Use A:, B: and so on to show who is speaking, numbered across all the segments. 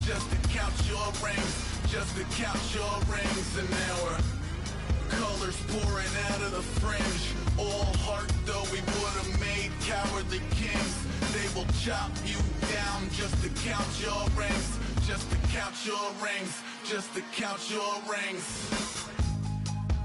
A: just to count your rings, just to count your rings. An hour, colors pouring out of the fringe. All heart though we would have made cowardly kings. They will chop you down just to count your rings, just to count your rings, just to count your rings.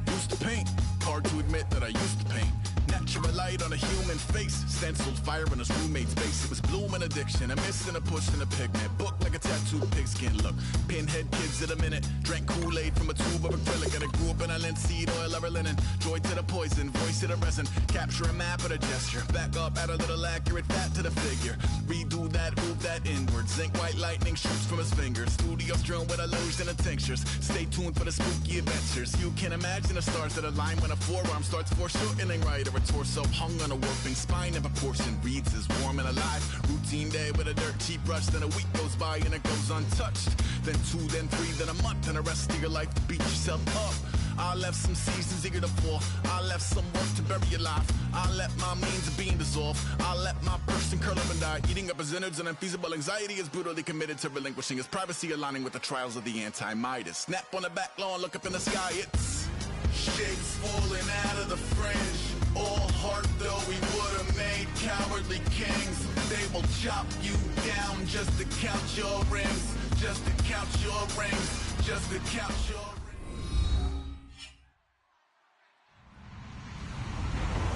A: Used to paint, hard to admit that I used to paint. Natural light on a human face, stenciled fire in his roommate's face. It was bloom and addiction, a miss and a push and a pigment. Book like a tattooed pigskin look. Pinhead kids at a minute, drank Kool-Aid from a tube of acrylic. And I grew up in a linseed oil or a linen. Joy to the poison, voice to the resin. Capture a map of a gesture. Back up, add a little accurate fat to the figure. Redo that, move that inward. Zinc white lightning shoots from his fingers. Studio strewn with a lotion and tinctures. Stay tuned for the spooky adventures. You can imagine the stars that align when a forearm starts foreshortening right, or a torso hung on a warping spine of a portion reads as warm and alive. Routine day with a dirt cheap brush, then a week goes by and it goes untouched. Then 2, then 3, then a month, and the rest of your life to beat yourself up. I left some seasons eager to fall. I left some work to bury your life. I let my means of being dissolve. I let my person curl up and die. Eating up his innards and unfeasible anxiety is brutally committed to relinquishing his privacy, aligning with the trials of the anti-Midas. Snap on the back lawn, look up in the sky, it's shapes falling out of the fringe. All heart though we would have made cowardly kings. They will chop you down just to count your rings, just to count your rings, just to count your rings.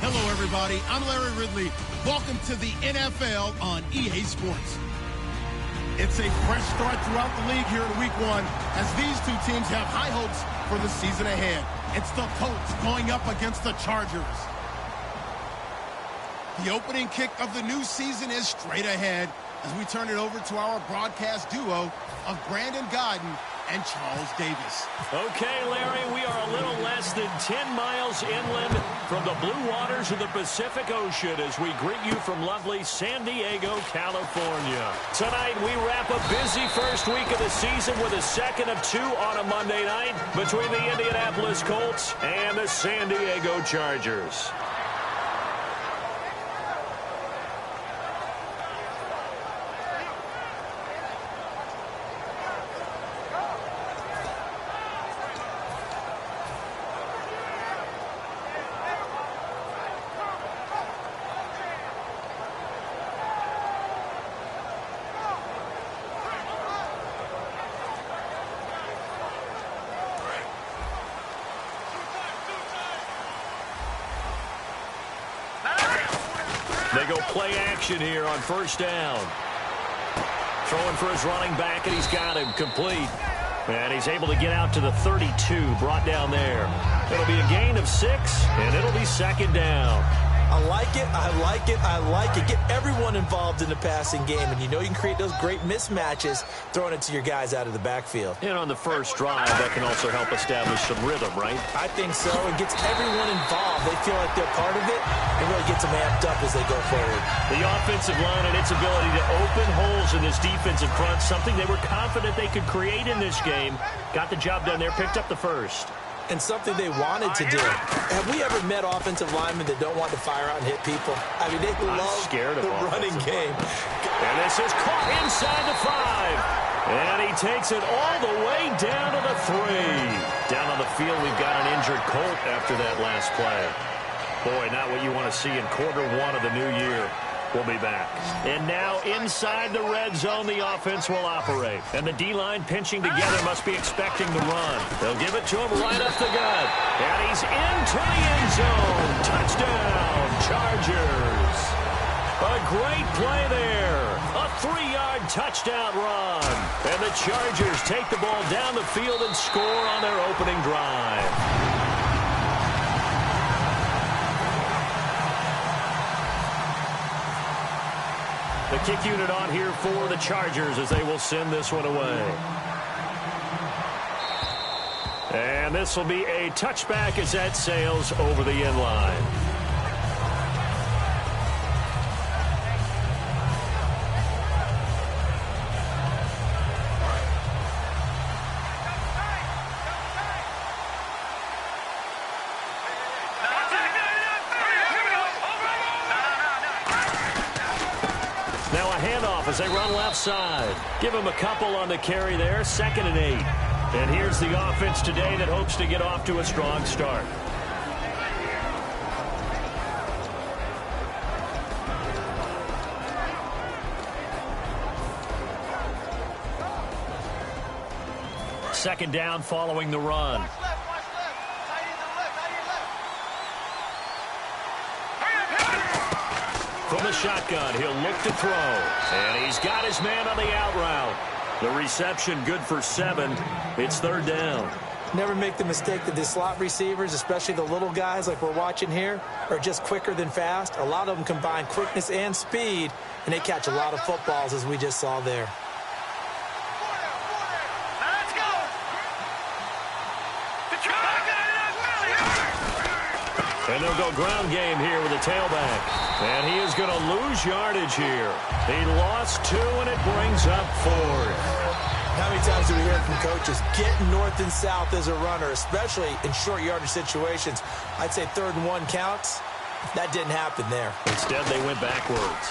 B: Hello everybody, I'm Larry Ridley. Welcome to the NFL on EA Sports. It's a fresh start throughout the league here in week 1 as these two teams have high hopes for the season ahead. It's the Colts going up against the Chargers. The opening kick of the new season is straight ahead as we turn it over to our broadcast duo of Brandon Godden and Charles Davis.
C: Okay, Larry, we are a little less than 10 miles inland from the blue waters of the Pacific Ocean as we greet you from lovely San Diego, California. Tonight, we wrap a busy first week of the season with a second of 2 on a Monday night between the Indianapolis Colts and the San Diego Chargers. They go play action here on first down. Throwing for his running back, and he's got him complete. And he's able to get out to the 32, brought down there. It'll be a gain of 6, and it'll be second down.
D: I like it, I like it, I like it. Get everyone involved in the passing game, and you know you can create those great mismatches throwing it to your guys out of the backfield.
C: And on the first drive, that can also help establish some rhythm, right?
D: I think so. It gets everyone involved. They feel like they're part of it, and really gets them amped up as they go forward.
C: The offensive line and its ability to open holes in this defensive front, something they were confident they could create in this game. Got the job done there, picked up the first.
D: And something they wanted to do. Have we ever met offensive linemen that don't want to fire out and hit people? I mean, they love the running game.
C: And this is caught inside the 5. And he takes it all the way down to the 3. Down on the field, we've got an injured Colt after that last play. Boy, not what you want to see in quarter 1 of the new year. We'll be back. And now inside the red zone, the offense will operate. And the D-line pinching together must be expecting the run. They'll give it to him right up the gut. And he's into the end zone. Touchdown, Chargers. A great play there. A 3-yard touchdown run. And the Chargers take the ball down the field and score on their opening drive. The kick unit on here for the Chargers as they will send this one away. And this will be a touchback as that sails over the end line. handoff as they run left side. Give him a couple on the carry there, 2nd and 8. And here's the offense today that hopes to get off to a strong start. Second down following the run. From the shotgun, he'll look to throw. And he's got his man on the out route. The reception good for 7. It's 3rd down.
D: Never make the mistake that the slot receivers, especially the little guys like we're watching here, are just quicker than fast. A lot of them combine quickness and speed, and they catch a lot of footballs, as we just saw there.
C: And they'll go ground game here with a tailback. And he is going to lose yardage here. He lost 2, and it brings up 4th.
D: How many times do we hear from coaches, getting north and south as a runner, especially in short yardage situations? I'd say 3rd and 1 counts. That didn't happen there.
C: Instead, they went backwards.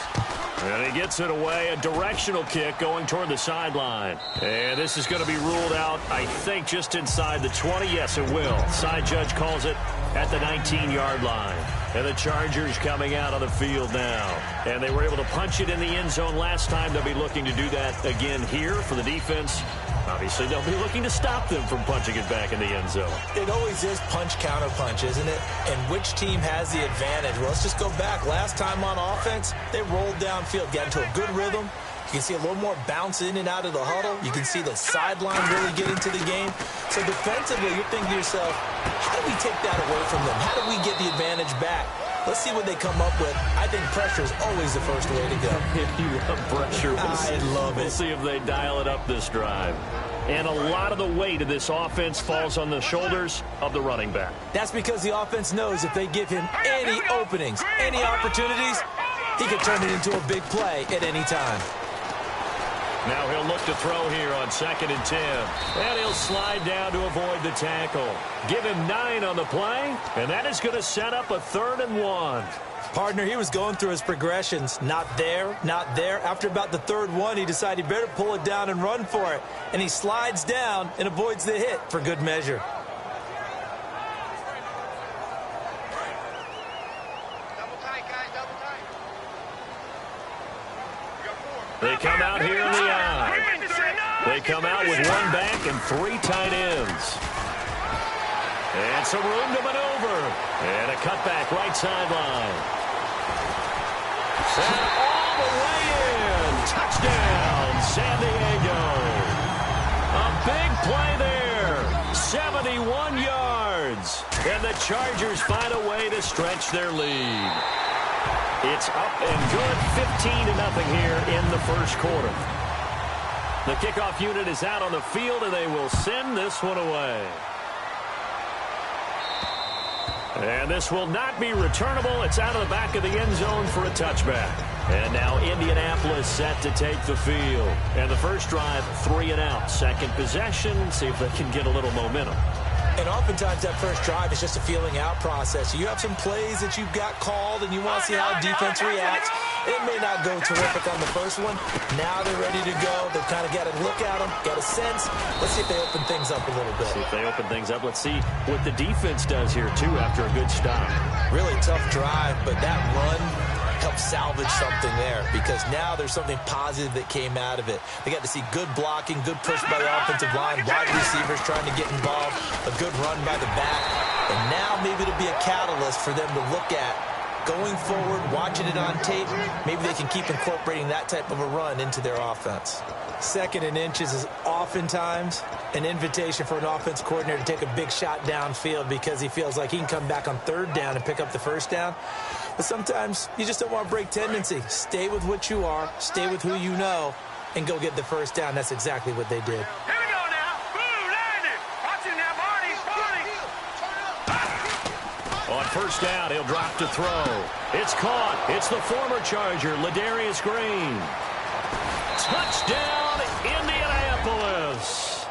C: And he gets it away, a directional kick going toward the sideline. And this is going to be ruled out, I think, just inside the 20. Yes, it will. Side judge calls it at the 19-yard line. And the Chargers coming out on the field now. And they were able to punch it in the end zone last time. They'll be looking to do that again here for the defense. Obviously, they'll be looking to stop them from punching it back in the end zone.
D: It always is punch-counter-punch, isn't it? And which team has the advantage? Well, let's just go back. Last time on offense, they rolled downfield, got into a good rhythm. You can see a little more bounce in and out of the huddle. You can see the sideline really get into the game. So defensively, you're thinking to yourself, how do we take that away from them? How do we get the advantage back? Let's see what they come up with. I think pressure is always the first way to go.
C: If you love pressure,
D: I love it.
C: We'll see if they dial it up this drive. And a lot of the weight of this offense falls on the shoulders of the running back.
D: That's because the offense knows if they give him any openings, any opportunities, he can turn it into a big play at any time.
C: Now he'll look to throw here on 2nd and 10. And he'll slide down to avoid the tackle. Give him 9 on the play, and that is going to set up a 3rd and 1.
D: Partner, he was going through his progressions. Not there, not there. After about the 3rd one, he decided he better pull it down and run for it. And he slides down and avoids the hit for good measure.
C: They come out here in the eye. They come out with 1 back and 3 tight ends. And some room to maneuver. And a cutback right sideline. And all the way in. Touchdown, San Diego. A big play there. 71 yards. And the Chargers find a way to stretch their lead. It's up and good, 15-0 here in the first quarter. The kickoff unit is out on the field, and they will send this one away. And this will not be returnable. It's out of the back of the end zone for a touchback. And now Indianapolis set to take the field. And the first drive, 3 and out. Second possession, see if they can get a little momentum.
D: And oftentimes that first drive is just a feeling out process. You have some plays that you've got called and you want to see how defense reacts. It may not go terrific on the first one. Now they're ready to go. They've kind of got a look at them, got a sense. Let's see if they open things up a little bit.
C: See if they open things up. Let's see what the defense does here, too, after a good stop.
D: Really tough drive, but that run helped salvage something there because now there's something positive that came out of it. They got to see good blocking, good push by the offensive line, wide receivers trying to get involved, a good run by the back, and now maybe it'll be a catalyst for them to look at going forward, watching it on tape. Maybe they can keep incorporating that type of a run into their offense. 2nd and inches is oftentimes an invitation for an offense coordinator to take a big shot downfield because he feels like he can come back on 3rd down and pick up the first down. But sometimes you just don't want to break tendency. Stay with what you are, stay with who you know, and go get the first down. That's exactly what they did.
E: Here we go now. Boom, landed. Watch it now, Marty.
C: On first down, he'll drop to throw. It's caught. It's the former Charger, Ladarius Green. Touchdown, Indianapolis.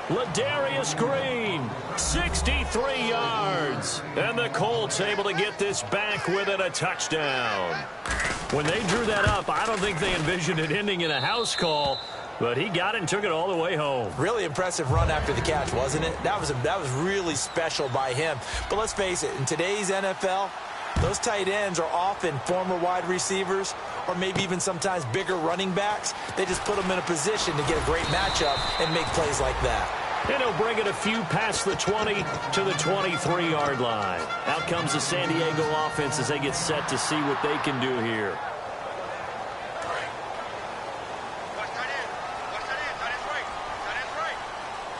C: Ladarius Green, 63 yards. And the Colts able to get this back within a touchdown. When they drew that up, I don't think they envisioned it ending in a house call, but he got it and took it all the way home.
D: Really impressive run after the catch, wasn't it? That was really special by him. But let's face it, in today's NFL, those tight ends are often former wide receivers or maybe even sometimes bigger running backs. They just put them in a position to get a great matchup and make plays like that.
C: And he'll bring it a few past the 20 to the 23-yard line. Out comes the San Diego offense as they get set to see what they can do here.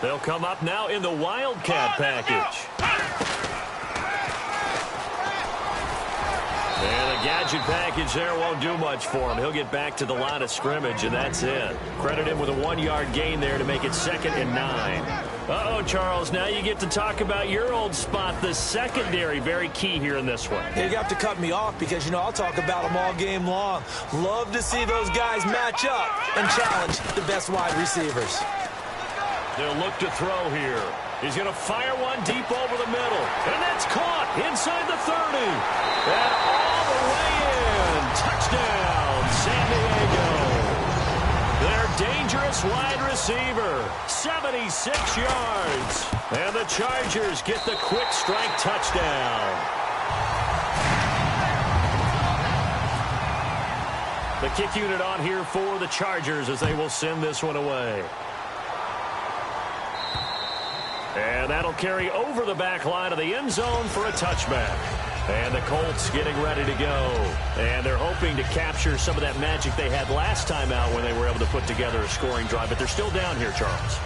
C: They'll come up now in the Wildcat package. And the gadget package there won't do much for him. He'll get back to the line of scrimmage, and that's it. Credit him with a 1-yard gain there to make it 2nd and 9. Uh-oh, Charles, now you get to talk about your old spot, the secondary. Very key here in this one.
D: You have to cut me off because, you know, I'll talk about them all game long. Love to see those guys match up and challenge the best wide receivers.
C: They'll look to throw here. He's going to fire one deep over the middle. And that's caught inside the 30. And all the way in. Touchdown, San Diego. Their dangerous wide receiver. 76 yards. And the Chargers get the quick strike touchdown. The kick unit on here for the Chargers as they will send this one away. And that'll carry over the back line of the end zone for a touchback. And the Colts getting ready to go. And they're hoping to capture some of that magic they had last time out when they were able to put together a scoring drive. But they're still down here, Charles.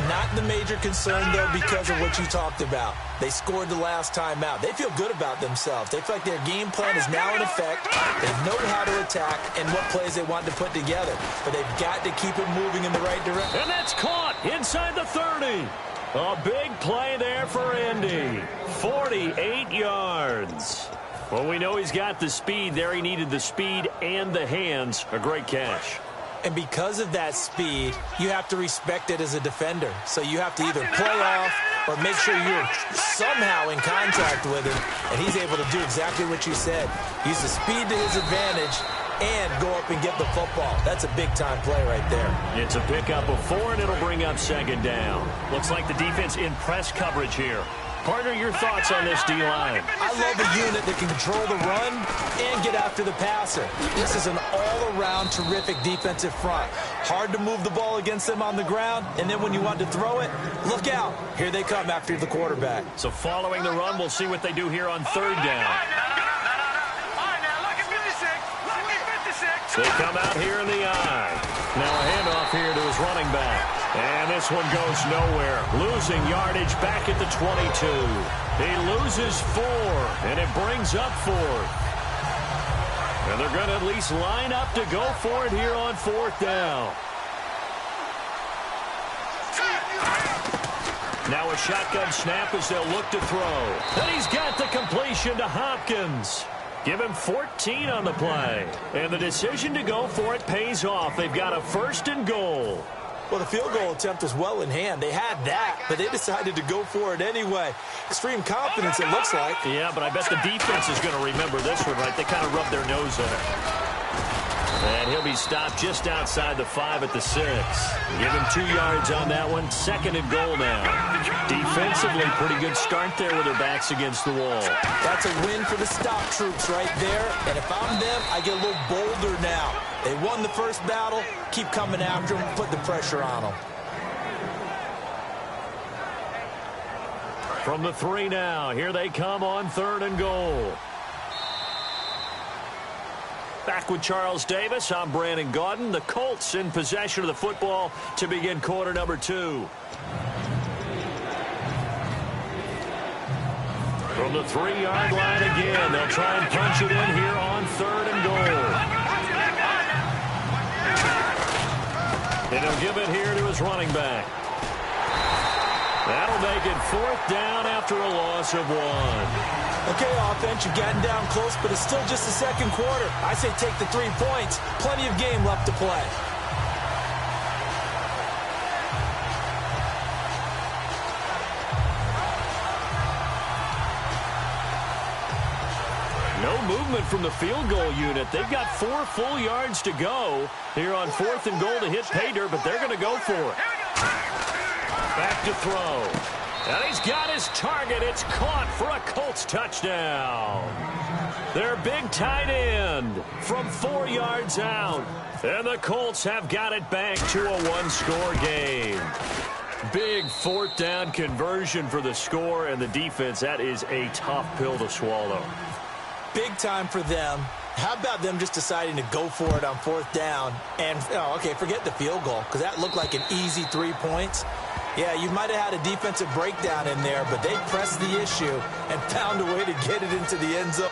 D: Not the major concern, though, because of what you talked about. They scored the last time out. They feel good about themselves. They feel like their game plan is now in effect. They know how to attack and what plays they want to put together. But they've got to keep it moving in the right direction.
C: And that's caught inside the 30. A big play there for Indy. 48 yards. Well, we know he's got the speed there. He needed the speed and the hands. A great catch.
D: And because of that speed, you have to respect it as a defender. So you have to either play off or make sure you're somehow in contact with him. And he's able to do exactly what you said. Use the speed to his advantage and go up and get the football. That's a big-time play right there.
C: It's a pickup of 4, and it'll bring up 2nd down. Looks like the defense in press coverage here. Partner, your thoughts on this D-line?
D: I love a unit that can control the run and get after the passer. This is an all-around terrific defensive front. Hard to move the ball against them on the ground, and then when you want to throw it, look out. Here they come after the quarterback.
C: So following the run, we'll see what they do here on 3rd down. They come out here in the eye. Now a handoff here to his running back. And this one goes nowhere. Losing yardage back at the 22. He loses 4, and it brings up 4th. And they're going to at least line up to go for it here on 4th down. Now a shotgun snap as they'll look to throw. And he's got the completion to Hopkins. Give him 14 on the play. And the decision to go for it pays off. They've got a 1st and goal.
D: Well, the field goal attempt was well in hand. They had that, but they decided to go for it anyway. Extreme confidence, it looks like.
C: Yeah, but I bet the defense is going to remember this one, right? They kind of rubbed their nose in it. And he'll be stopped just outside the 5 at the 6. Give him 2 yards on that one. 2nd and goal now. Defensively, pretty good start there with their backs against the wall.
D: That's a win for the stop troops right there. And if I'm them, I get a little bolder now. They won the first battle. Keep coming after them. Put the pressure on them.
C: From the 3 now. Here they come on 3rd and goal. Back with Charles Davis, I'm Brandon Gaudin. The Colts in possession of the football to begin quarter number 2. From the 3-yard line again, they'll try and punch it in here on 3rd and goal. And he'll give it here to his running back. That'll make it 4th down after a loss of 1.
D: Okay, offense, you've gotten down close, but it's still just the 2nd quarter. I say take the 3 points. Plenty of game left to play.
C: No movement from the field goal unit. They've got 4 full yards to go here on 4th and goal to hit pay dirt, but they're going to go for it. Back to throw. And he's got his target. It's caught for a Colts touchdown. Their big tight end from 4 yards out. And the Colts have got it back to a 1-score game. Big 4th down conversion for the score, and the defense, that is a tough pill to swallow.
D: Big time for them. How about them just deciding to go for it on 4th down? And, okay, forget the field goal, because that looked like an easy 3 points. Yeah, you might have had a defensive breakdown in there, but they pressed the issue and found a way to get it into the end zone.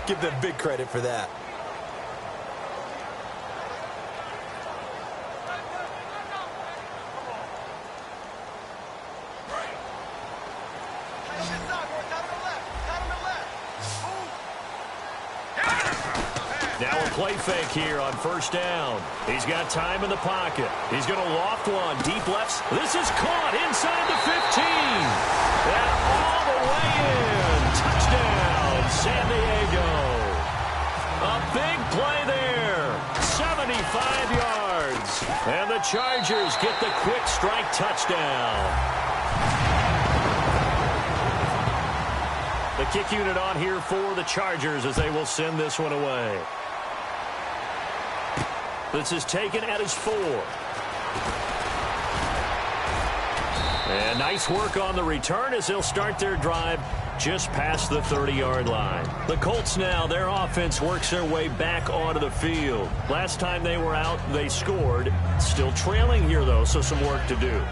D: Give them big credit for that.
C: Now a play fake here on 1st down. He's got time in the pocket. He's going to loft one. Deep lefts. This is caught inside the 15. And all the way in. Touchdown, San Diego. A big play there. 75 yards. And the Chargers get the quick strike touchdown. The kick unit on here for the Chargers as they will send this one away. This is taken at his 4. And nice work on the return as they'll start their drive just past the 30-yard line. The Colts now, their offense works their way back onto the field. Last time they were out, they scored. Still trailing here, though, so some work to do.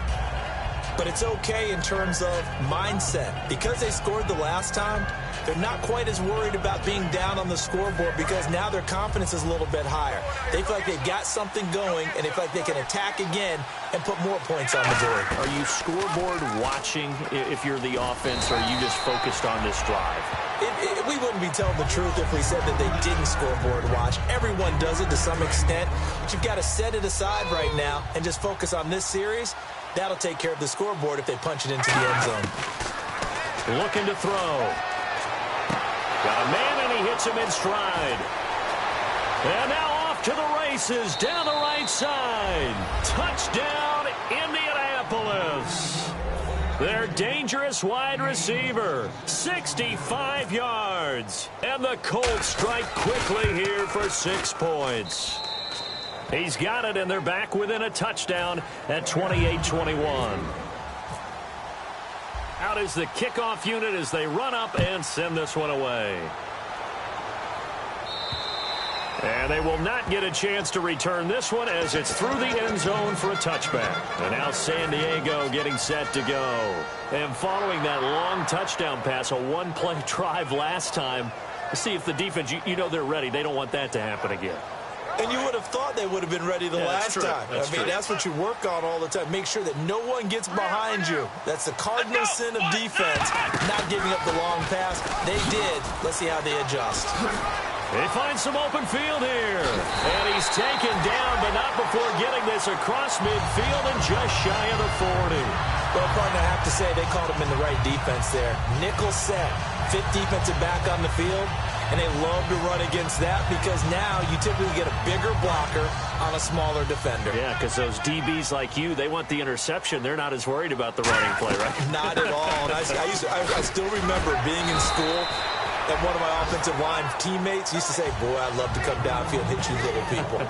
D: But it's okay in terms of mindset. Because they scored the last time, they're not quite as worried about being down on the scoreboard because now their confidence is a little bit higher. They feel like they've got something going, and they feel like they can attack again and put more points on the board.
C: Are you scoreboard watching if you're the offense, or are you just focused on this drive?
D: We wouldn't be telling the truth if we said that they didn't scoreboard watch. Everyone does it to some extent, but you've got to set it aside right now and just focus on this series. That'll take care of the scoreboard if they punch it into the end zone.
C: Looking to throw. Got a man, and he hits him in stride. And now off to the races down the right side. Touchdown, Indianapolis. Their dangerous wide receiver, 65 yards. And the Colts strike quickly here for 6 points. He's got it, and they're back within a touchdown at 28-21. Out is the kickoff unit as they run up and send this one away. And they will not get a chance to return this one as it's through the end zone for a touchback. And now San Diego getting set to go. And following that long touchdown pass, a one-play drive last time, to see if the defense, you know they're ready. They don't want that to happen again.
D: And you would have thought they would have been ready the last time. That's what you work on all the time. Make sure that no one gets behind you. That's the cardinal sin of defense, not giving up the long pass. They did. Let's see how they adjust.
C: They find some open field here. And he's taken down, but not before getting this across midfield and just shy of the 40.
D: Well, partner, I have to say they called him in the right defense there. Nickel set, 5th defensive back on the field. And they love to run against that because now you typically get a bigger blocker on a smaller defender.
C: Yeah, because those DBs like you, they want the interception. They're not as worried about the running play, right?
D: Not at all. And I still remember being in school, and one of my offensive line teammates used to say, boy, I'd love to come downfield and hit you little people.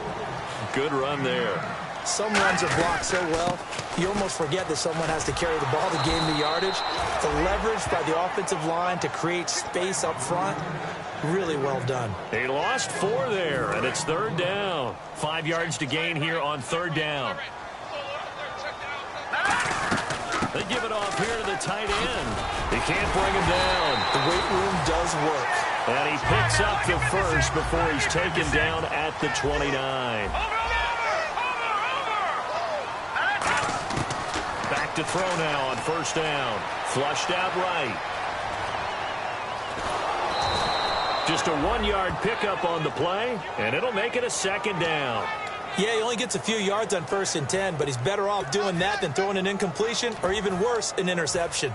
C: Good run there.
D: Some runs are blocked so well, you almost forget that someone has to carry the ball to gain the yardage. The leverage by the offensive line to create space up front, really well done.
C: They lost 4 there, and it's 3rd down. 5 yards to gain here on 3rd down. They give it off here to the tight end. He can't bring him down.
D: The weight room does work.
C: And he picks up the first before he's taken down at the 29. Back to throw now on first down. Flushed out right. Just a 1-yard pickup on the play, and it'll make it a second down.
D: Yeah, he only gets a few yards on 1st and 10, but he's better off doing that than throwing an incompletion or even worse, an interception.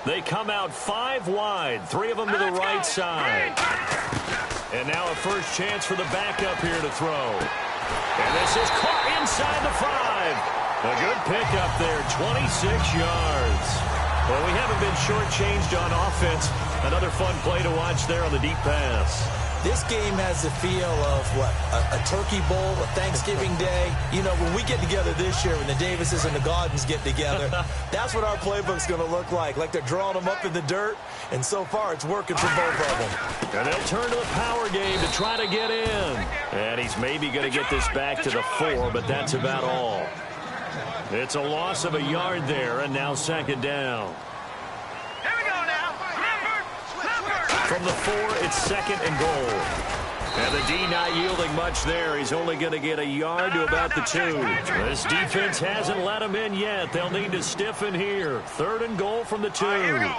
C: They come out 5 wide, 3 of them to the right side. And now a first chance for the backup here to throw. And this is caught inside the 5. A good pickup there, 26 yards. Well, we haven't been shortchanged on offense. Another fun play to watch there on the deep pass.
D: This game has the feel of, a Turkey Bowl, a Thanksgiving Day. You know, when we get together this year, when the Davises and the Gaudens get together, that's what our playbook's going to look like they're drawing them up in the dirt, and so far it's working for both of them.
C: And they'll turn to the power game to try to get in. And he's maybe going to get this back to the 4, but that's about all. It's a loss of a yard there, and now second down.
E: Here we go now.
C: From the 4, it's second and goal. And the D not yielding much there. He's only going to get a yard to about the 2. This defense hasn't let him in yet. They'll need to stiffen here. 3rd and goal from the 2.
E: Here we go.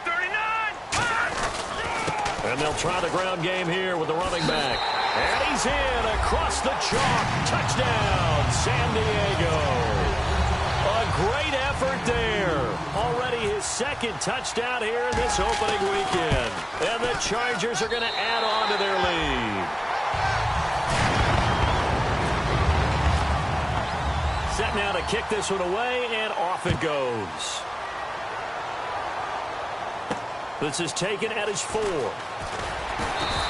E: 39.
C: And they'll try the ground game here with the running back. And he's in across the chalk. Touchdown, San Diego. A great effort there. Already his 2nd touchdown here in this opening weekend. And the Chargers are going to add on to their lead. Set now to kick this one away, and off it goes. This is taken at his 4.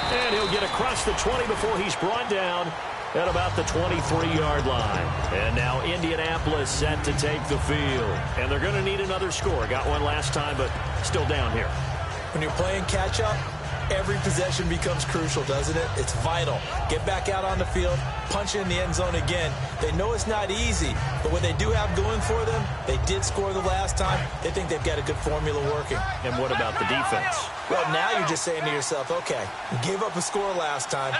C: And he'll get across the 20 before he's brought down at about the 23-yard line. And now Indianapolis set to take the field. And they're going to need another score. Got one last time, but still down here.
D: When you're playing catch-up, every possession becomes crucial, doesn't it? It's vital. Get back out on the field, punch in the end zone again. They know it's not easy, but what they do have going for them, they did score the last time. They think they've got a good formula working.
C: And what about the defense?
D: Well, now you're just saying to yourself, okay, we gave up a score last time.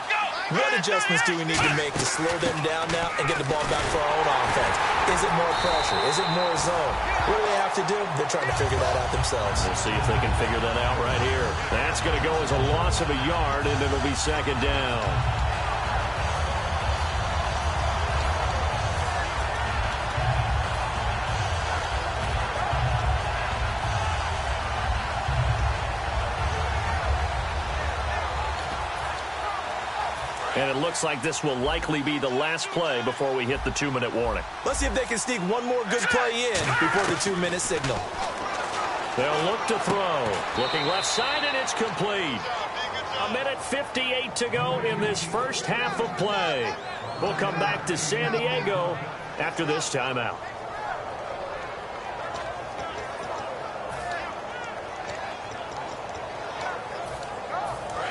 D: What adjustments do we need to make to slow them down now and get the ball back for our own offense? Is it more pressure? Is it more zone? What do they have to do? They're trying to figure that out themselves.
C: We'll see if they can figure that out right here. That's going to go as a loss of a yard, and it'll be second down. And it looks like this will likely be the last play before we hit the 2-minute warning.
D: Let's see if they can sneak one more good play in before the 2-minute signal.
C: They'll look to throw. Looking left side, and it's complete. 1:58 to go in this first half of play. We'll come back to San Diego after this timeout.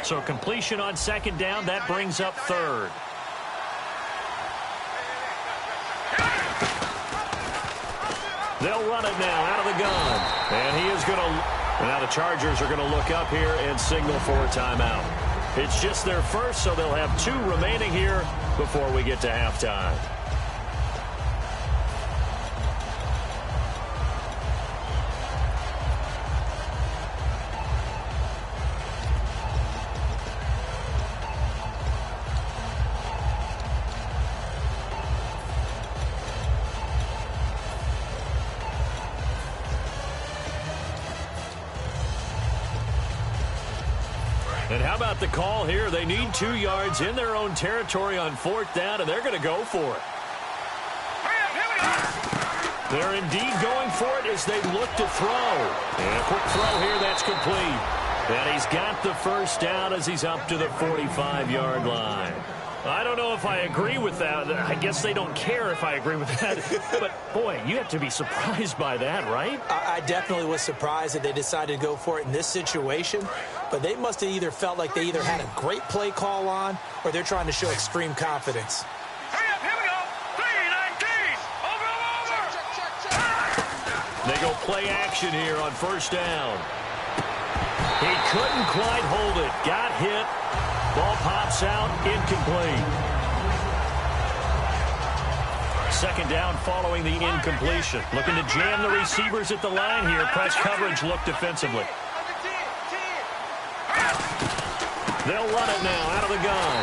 C: So completion on second down, that brings up 3rd. They'll run it now out of the gun. And he is going to... Now the Chargers are going to look up here and signal for a timeout. It's just their first, so they'll have 2 remaining here before we get to halftime. And how about the call here? They need 2 yards in their own territory on 4th down, and they're going to go for it. They're indeed going for it as they look to throw. And a quick throw here, that's complete. And he's got the first down as he's up to the 45-yard line. I don't know if I agree with that. I guess they don't care if I agree with that. But, boy, you have to be surprised by that, right?
D: I definitely was surprised that they decided to go for it in this situation. But they must have either felt like they either had a great play call on or they're trying to show extreme confidence.
E: Hurry up, here we go. 319. Over.
C: They go play action here on first down. He couldn't quite hold it. Got hit. Ball pops out, incomplete. Second down following the incompletion. Looking to jam the receivers at the line here. Press coverage look defensively. They'll run it now out of the gun.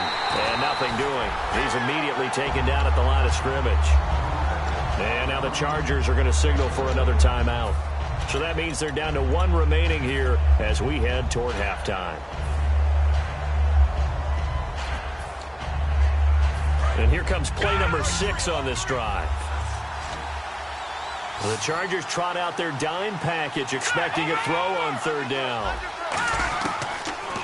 C: And nothing doing. He's immediately taken down at the line of scrimmage. And now the Chargers are going to signal for another timeout. So that means they're down to one remaining here as we head toward halftime. And here comes play number 6 on this drive. The Chargers trot out their dime package, expecting a throw on third down.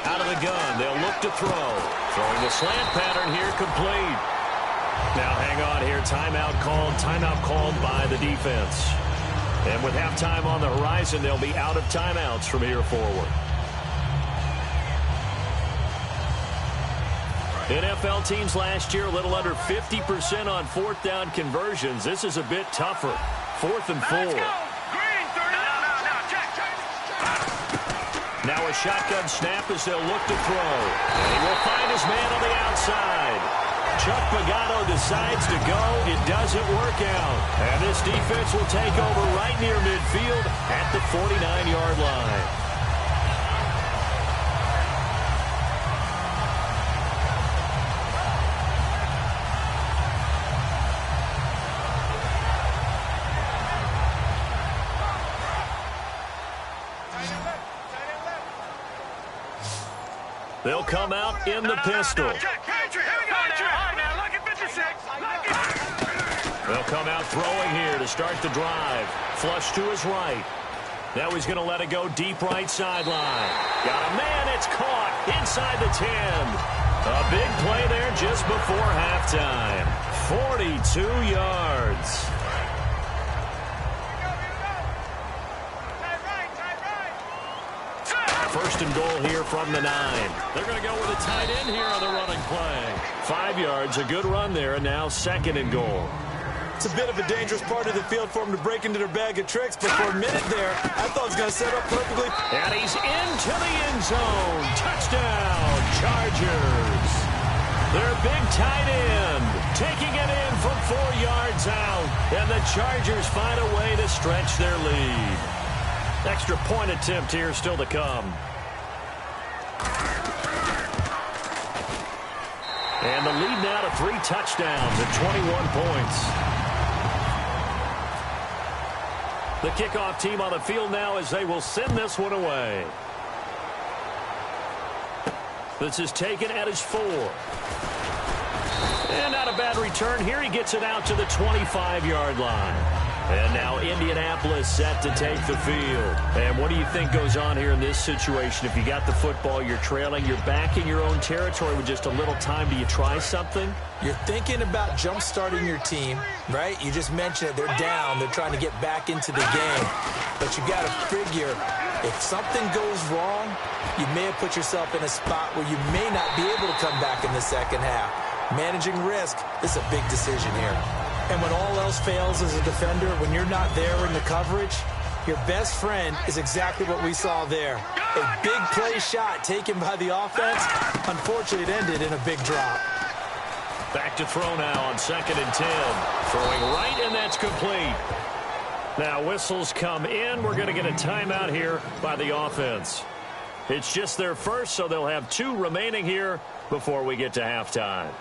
C: Out of the gun, they'll look to throw. Throwing the slant pattern here, complete. Now hang on here, timeout called by the defense. And with halftime on the horizon, they'll be out of timeouts from here forward. NFL teams last year a little under 50% on fourth down conversions. This is a bit tougher. 4th and 4. Now a shotgun snap as they'll look to throw. And he will find his man on the outside. Chuck Pagano decides to go. It doesn't work out. And this defense will take over right near midfield at the 49-yard line. They'll come out in the pistol. They'll come out throwing here to start the drive. Flush to his right. Now he's going to let it go deep right sideline. Got a man, it's caught inside the 10. A big play there just before halftime. 42 yards. First and goal here from the 9. They're going to go with a tight end here on the running play. 5 yards, a good run there, and now 2nd and goal.
D: It's a bit of a dangerous part of the field for them to break into their bag of tricks, but for a minute there, I thought it was going to set up perfectly.
C: And he's into the end zone. Touchdown, Chargers. Their big tight end taking it in from 4 yards out, and the Chargers find a way to stretch their lead. Extra point attempt here still to come. And the lead now to 3 touchdowns and 21 points. The kickoff team on the field now as they will send this one away. This is taken at his 4. And not a bad return here. He gets it out to the 25-yard line. And now Indianapolis set to take the field. And what do you think goes on here in this situation? If you got the football, you're trailing, you're back in your own territory with just a little time. Do you try something?
D: You're thinking about jump-starting your team, right? You just mentioned it. They're down. They're trying to get back into the game. But you got to figure, if something goes wrong, you may have put yourself in a spot where you may not be able to come back in the second half. Managing risk is a big decision here. And when all else fails as a defender, when you're not there in the coverage, your best friend is exactly what we saw there. A big play shot taken by the offense. Unfortunately, it ended in a big drop.
C: Back to throw now on 2nd and 10. Throwing right, and that's complete. Now whistles come in. We're going to get a timeout here by the offense. It's just their first, so they'll have 2 remaining here before we get to halftime.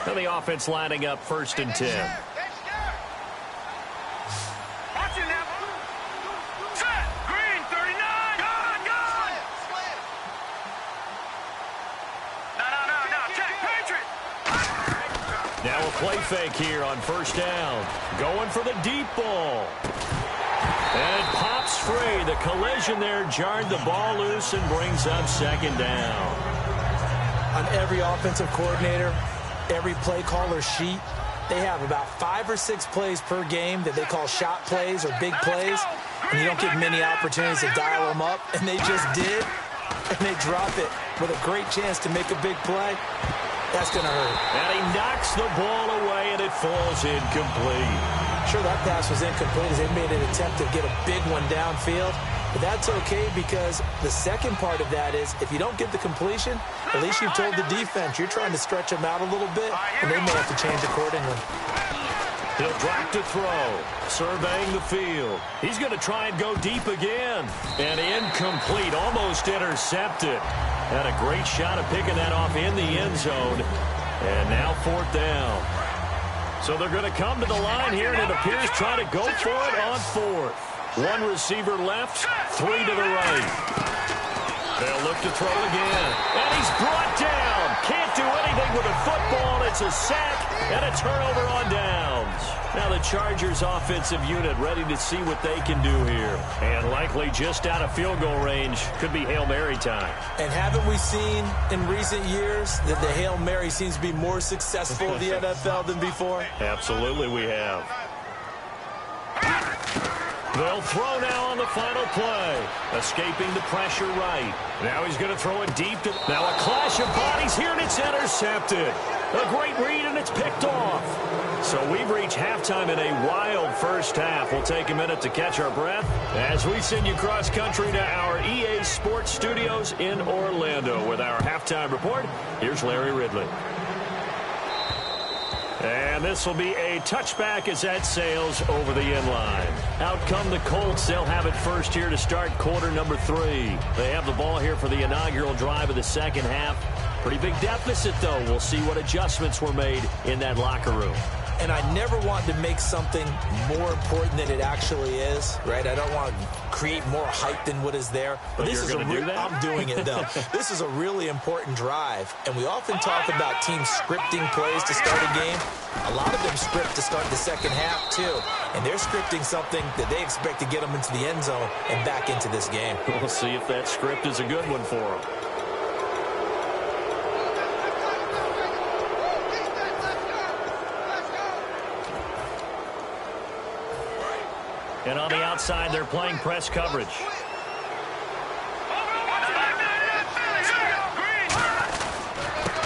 C: And the offense lining up 1st and 10.
E: Green 39. Gone. No. Check, Patriot.
C: Now a play fake here on 1st down. Going for the deep ball. And it pops free. The collision there jarred the ball loose and brings up second down.
D: On every offensive coordinator, every play caller sheet, they have about 5 or 6 plays per game that they call shot plays or big plays, and you don't get many opportunities to dial them up, and they just did, and they drop it with a great chance to make a big play. That's going to hurt.
C: And he knocks the ball away, and it falls incomplete.
D: Sure, that pass was incomplete as they made an attempt to get a big one downfield. But that's okay because the second part of that is if you don't get the completion, at least you've told the defense you're trying to stretch them out a little bit, and they may have to change accordingly.
C: He'll drop to throw, surveying the field. He's going to try and go deep again. And incomplete, almost intercepted. Had a great shot of picking that off in the end zone. And now 4th down. So they're going to come to the line here, and it appears trying to go for it on 4th. 1 receiver left, 3 to the right. They'll look to throw again. And he's brought down. Can't do anything with a football. It's a sack and a turnover on downs. Now the Chargers offensive unit ready to see what they can do here. And likely just out of field goal range. Could be Hail Mary time.
D: And haven't we seen in recent years that the Hail Mary seems to be more successful in the NFL than before?
C: Absolutely we have. They'll throw now on the final play. Escaping the pressure right. Now he's going to throw it deep. Now a clash of bodies here, and it's intercepted. A great read, and it's picked off. So we've reached halftime in a wild first half. We'll take a minute to catch our breath as we send you cross-country to our EA Sports Studios in Orlando with our halftime report. Here's Larry Ridley. And this will be a touchback as that sails over the end line. Out come the Colts. They'll have it first here to start quarter number 3. They have the ball here for the inaugural drive of the second half. Pretty big deficit, though. We'll see what adjustments were made in that locker room.
D: And I never want to make something more important than it actually is, right? I don't want to create more hype than what is there.
C: But this is do that?
D: I'm doing it, though. This is a really important drive, and we often talk about teams scripting plays to start a game. A lot of them script to start the second half, too. And they're scripting something that they expect to get them into the end zone and back into this game.
C: We'll see if that script is a good one for them. And on the outside, they're playing press coverage.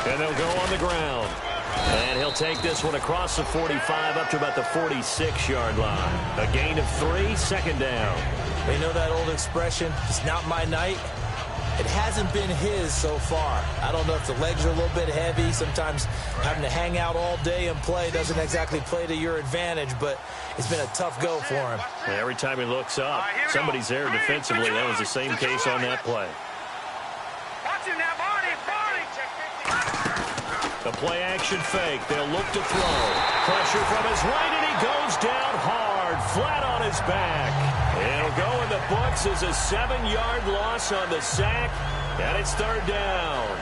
C: And they'll go on the ground. And he'll take this one across the 45 up to about the 46-yard line. A gain of 3, second down.
D: You know that old expression, it's not my night? It hasn't been his so far. I don't know if the legs are a little bit heavy. Sometimes having to hang out all day and play doesn't exactly play to your advantage, but it's been a tough go for him.
C: And every time he looks up, somebody's there defensively. That was the same case on that play.
E: Watching that body.
C: The play action fake. They'll look to throw. Pressure from his right, and he goes down hard, flat on his back. It'll go in the books as a 7-yard loss on the sack, and it's third down.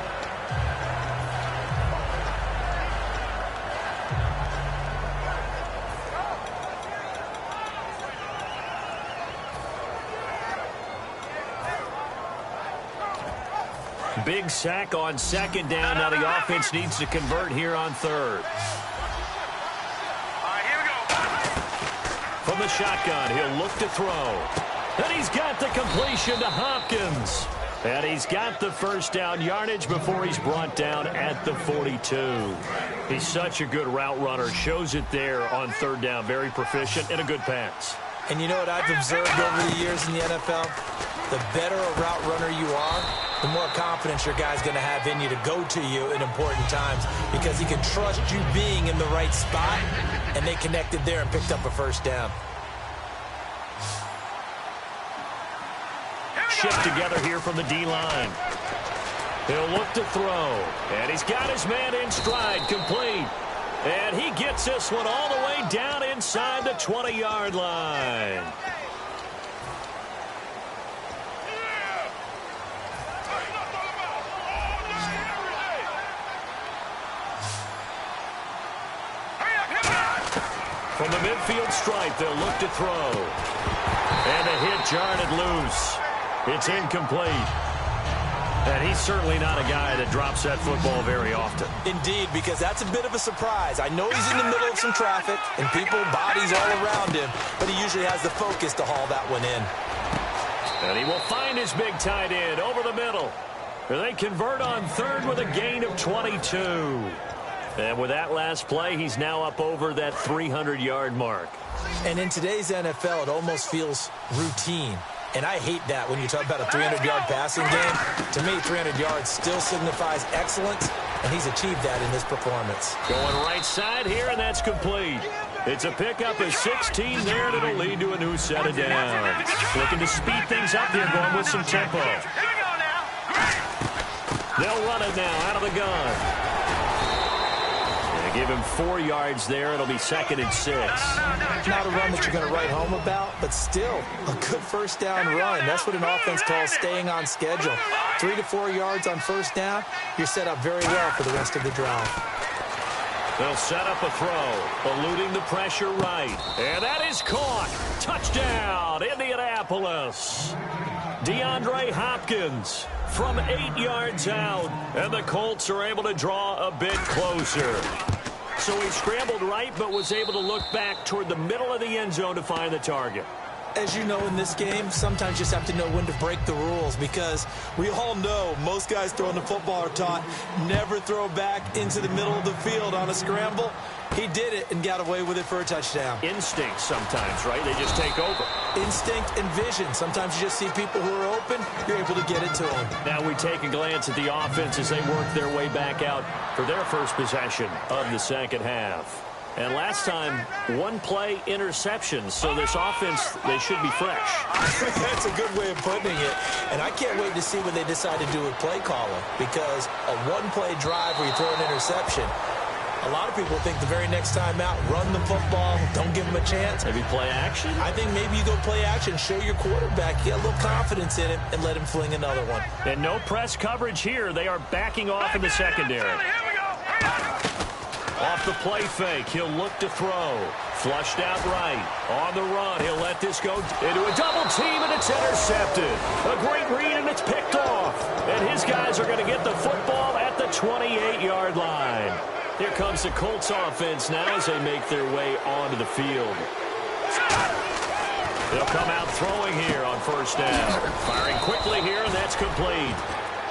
C: Big sack on second down. Now the offense needs to convert here on third.
E: Here we go.
C: From the shotgun, he'll look to throw. And he's got the completion to Hopkins. And he's got the first down yardage before he's brought down at the 42. He's such a good route runner. Shows it there on third down. Very proficient and a good pass.
D: And you know what I've observed over the years in the NFL? The better a route runner you are, the more confidence your guy's going to have in you to go to you in important times because he can trust you being in the right spot, and they connected there and picked up a first down.
C: Shift together here from the D-line. He'll look to throw, and he's got his man in stride, complete. And he gets this one all the way down inside the 20-yard line. From the midfield stripe, they'll look to throw. And a hit jarred it loose. It's incomplete. And he's certainly not a guy that drops that football very often.
D: Indeed, because that's a bit of a surprise. I know he's in the middle of some traffic and people, bodies all around him, but he usually has the focus to haul that one in.
C: And he will find his big tight end over the middle. They convert on third with a gain of 22. And with that last play, he's now up over that 300-yard mark.
D: And in today's NFL, it almost feels routine. And I hate that when you talk about a 300-yard passing game. To me, 300 yards still signifies excellence, and he's achieved that in this performance.
C: Going right side here, and that's complete. It's a pickup of 16 there, and it'll lead to a new set of downs. Looking to speed things up here, going with some tempo. They'll run it now out of the gun. They give him 4 yards there. It'll be 2nd and 6.
D: Not a run that you're going to write home about, but still a good first down run. That's what an offense calls staying on schedule. 3 to 4 yards on first down, you're set up very well for the rest of the drive.
C: They'll set up a throw, eluding the pressure right. And that is caught. Touchdown, Indianapolis. DeAndre Hopkins from 8 yards out. And the Colts are able to draw a bit closer. So he scrambled right, but was able to look back toward the middle of the end zone to find the target.
D: As you know, in this game, sometimes you just have to know when to break the rules, because we all know most guys throwing the football are taught never throw back into the middle of the field on a scramble. He did it and got away with it for a touchdown.
C: Instinct sometimes, right? They just take over.
D: Instinct and vision. Sometimes you just see people who are open, you're able to get it to them.
C: Now we take a glance at the offense as they work their way back out for their first possession of the second half. And last time, 1-play interception. So this offense, they should be fresh.
D: That's a good way of putting it. And I can't wait to see what they decide to do with play calling, because a 1-play drive where you throw an interception, a lot of people think the very next time out, run the football, don't give them a chance.
C: Maybe play action?
D: I think maybe you go play action, show your quarterback, get a little confidence in him, and let him fling another one.
C: And no press coverage here. They are backing off in the secondary. Off the play fake, he'll look to throw. Flushed out right. On the run, he'll let this go into a double team, and it's intercepted. A great read, and it's picked off. And his guys are going to get the football at the 28-yard line. Here comes the Colts offense now as they make their way onto the field. They'll come out throwing here on first down. Firing quickly here, and that's complete.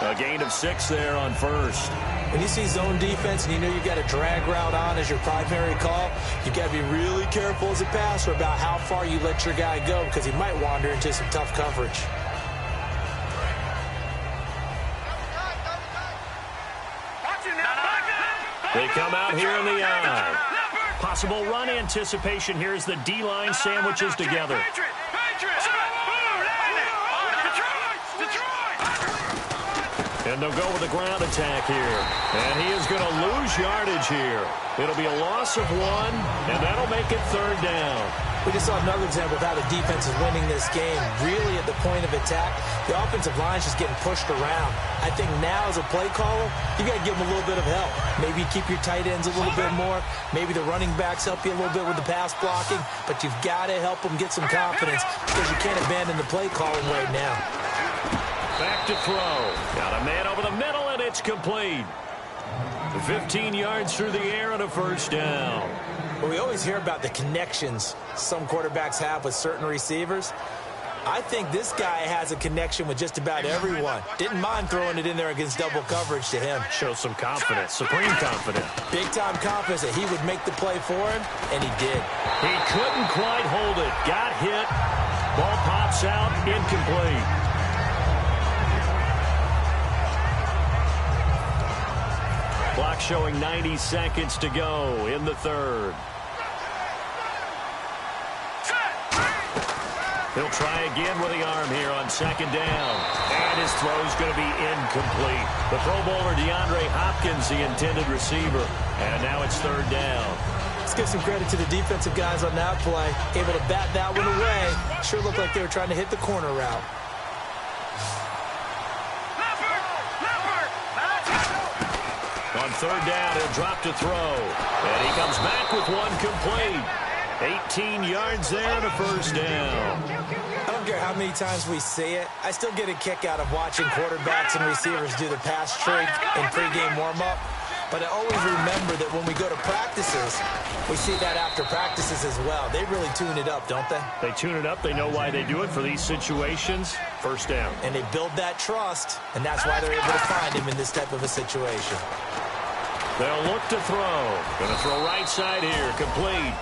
C: A gain of 6 there on first.
D: When you see zone defense and you know you've got a drag route on as your primary call, you've got to be really careful as a passer about how far you let your guy go, because he might wander into some tough coverage.
C: They come out here in the eye. Possible run anticipation here as the D-line sandwiches together. And they'll go with a ground attack here. And he is going to lose yardage here. It'll be a loss of 1, and that'll make it 3rd down.
D: We just saw another example of how the defense is winning this game. Really at the point of attack, the offensive line's just getting pushed around. I think now as a play caller, you got to give them a little bit of help. Maybe keep your tight ends a little bit more. Maybe the running backs help you a little bit with the pass blocking. But you've got to help them get some confidence, because you can't abandon the play calling right now.
C: Back to throw. Got a man over the middle, and it's complete. 15 yards through the air and a first down.
D: Well, we always hear about the connections some quarterbacks have with certain receivers. I think this guy has a connection with just about everyone. Didn't mind throwing it in there against double coverage to him.
C: Shows some confidence, supreme confidence.
D: Big-time confidence that he would make the play for him, and he did.
C: He couldn't quite hold it. Got hit. Ball pops out, incomplete. Clock showing 90 seconds to go in the 3rd. He'll try again with the arm here on 2nd down. And his throw's going to be incomplete. The Pro Bowler DeAndre Hopkins, the intended receiver. And now it's 3rd down.
D: Let's give some credit to the defensive guys on that play. Able to bat that one away. Sure looked like they were trying to hit the corner route.
C: On 3rd down, he'll drop to throw. And he comes back with one complete. 18 yards there and a first down.
D: I don't care how many times we see it. I still get a kick out of watching quarterbacks and receivers do the pass trick in pregame warm-up. But I always remember that when we go to practices, we see that after practices as well. They really tune it up, don't they?
C: They tune it up. They know why they do it for these situations. First down.
D: And they build that trust, and that's why they're able to find him in this type of a situation.
C: They'll look to throw. Going to throw right side here. Complete.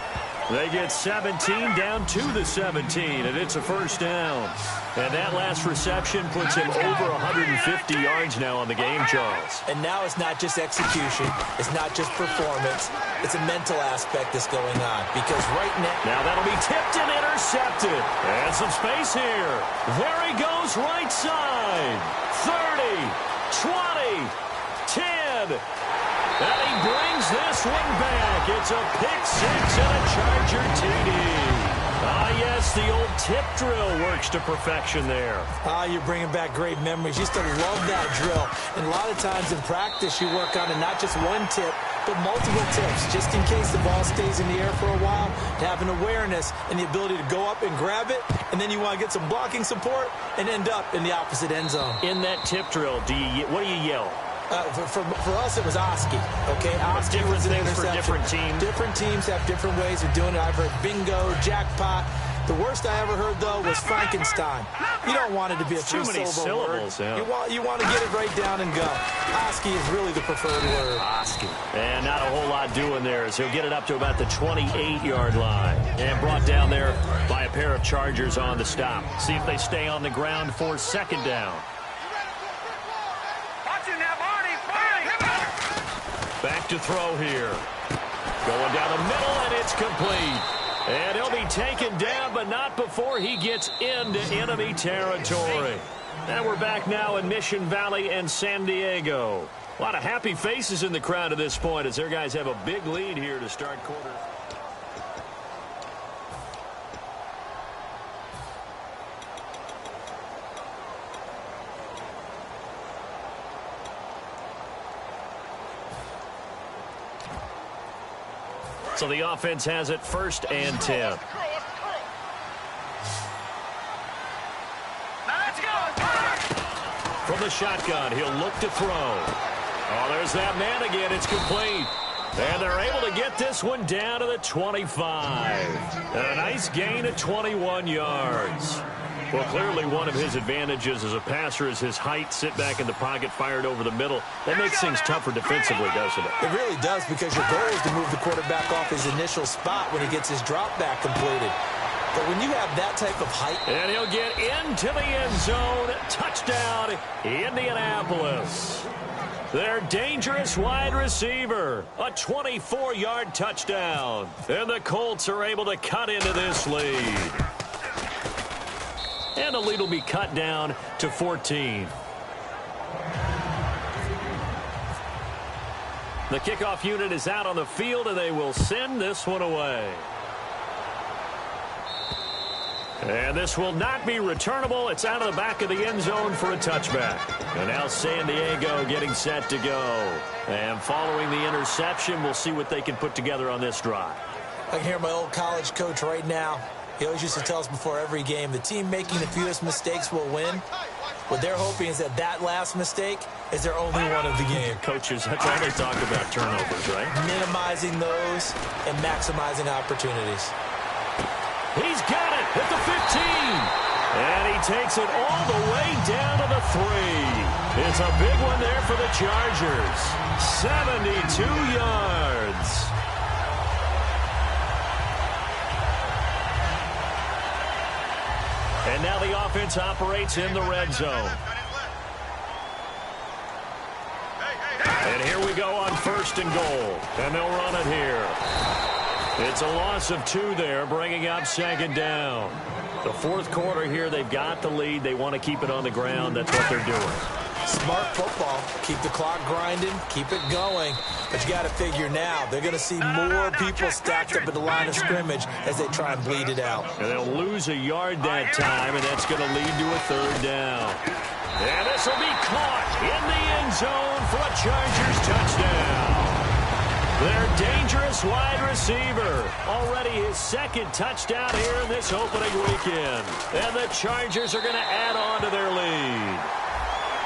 C: They get 17 down to the 17, and it's a first down. And that last reception puts him over 150 yards now on the game, Charles.
D: And now it's not just execution. It's not just performance. It's a mental aspect that's going on. Because right now...
C: Now that'll be tipped and intercepted. And some space here. There he goes right side. 30, 20, 10... And he brings this one back. It's a pick six and a Charger TD. Ah, yes, the old tip drill works to perfection there.
D: Ah, you're bringing back great memories. Used to love that drill. And a lot of times in practice, you work on it, not just one tip, but multiple tips, just in case the ball stays in the air for a while, to have an awareness and the ability to go up and grab it, and then you want to get some blocking support and end up in the opposite end zone.
C: In that tip drill, what do you yell?
D: For us, it was Oski. Okay, Oski was an interception.
C: For different teams.
D: Different teams have different ways of doing it. I've heard bingo, jackpot. The worst I ever heard, though, was Frankenstein. You don't want it to be a three-syllable word.
C: Yeah.
D: You want to get it right down and go. Oski is really the preferred word.
C: Oski. And not a whole lot doing there as he'll get it up to about the 28-yard line. And brought down there by a pair of Chargers on the stop. See if they stay on the ground for second down. Back to throw here. Going down the middle, and it's complete. And he'll be taken down, but not before he gets into enemy territory. And we're back now in Mission Valley and San Diego. A lot of happy faces in the crowd at this point as their guys have a big lead here to start quarter. So the offense has it first and 10. From the shotgun, he'll look to throw. Oh, there's that man again. It's complete. And they're able to get this one down to the 25. A nice gain of 21 yards. Well, clearly one of his advantages as a passer is his height. Sit back in the pocket, fired over the middle. That makes things tougher defensively, doesn't it?
D: It really does, because your goal is to move the quarterback off his initial spot when he gets his drop back completed. But when you have that type of height...
C: And he'll get into the end zone. Touchdown, Indianapolis. Their dangerous wide receiver. A 24-yard touchdown. And the Colts are able to cut into this lead. And the lead will be cut down to 14. The kickoff unit is out on the field, and they will send this one away. And this will not be returnable. It's out of the back of the end zone for a touchback. And now San Diego getting set to go. And following the interception, we'll see what they can put together on this drive.
D: I can hear my old college coach right now. He always used to tell us before every game, the team making the fewest mistakes will win. What they're hoping is that that last mistake is their only one of the game.
C: Coaches, that's all they talk about, turnovers, right?
D: Minimizing those and maximizing opportunities.
C: He's got it at the 15. And he takes it all the way down to the 3. It's a big one there for the Chargers. 72 yards. And now the offense operates in the red zone. And here we go on first and goal. And they'll run it here. It's a loss of 2 there, bringing up second down. The fourth quarter here, they've got the lead. They want to keep it on the ground. That's what they're doing.
D: Smart football. Keep the clock grinding. Keep it going. But you got to figure now, they're going to see more people stacked up at the line of scrimmage as they try and bleed it out.
C: And they'll lose a yard that time, and that's going to lead to a third down. And this will be caught in the end zone for a Chargers touchdown. Their dangerous wide receiver. Already his second touchdown here in this opening weekend. And the Chargers are going to add on to their lead.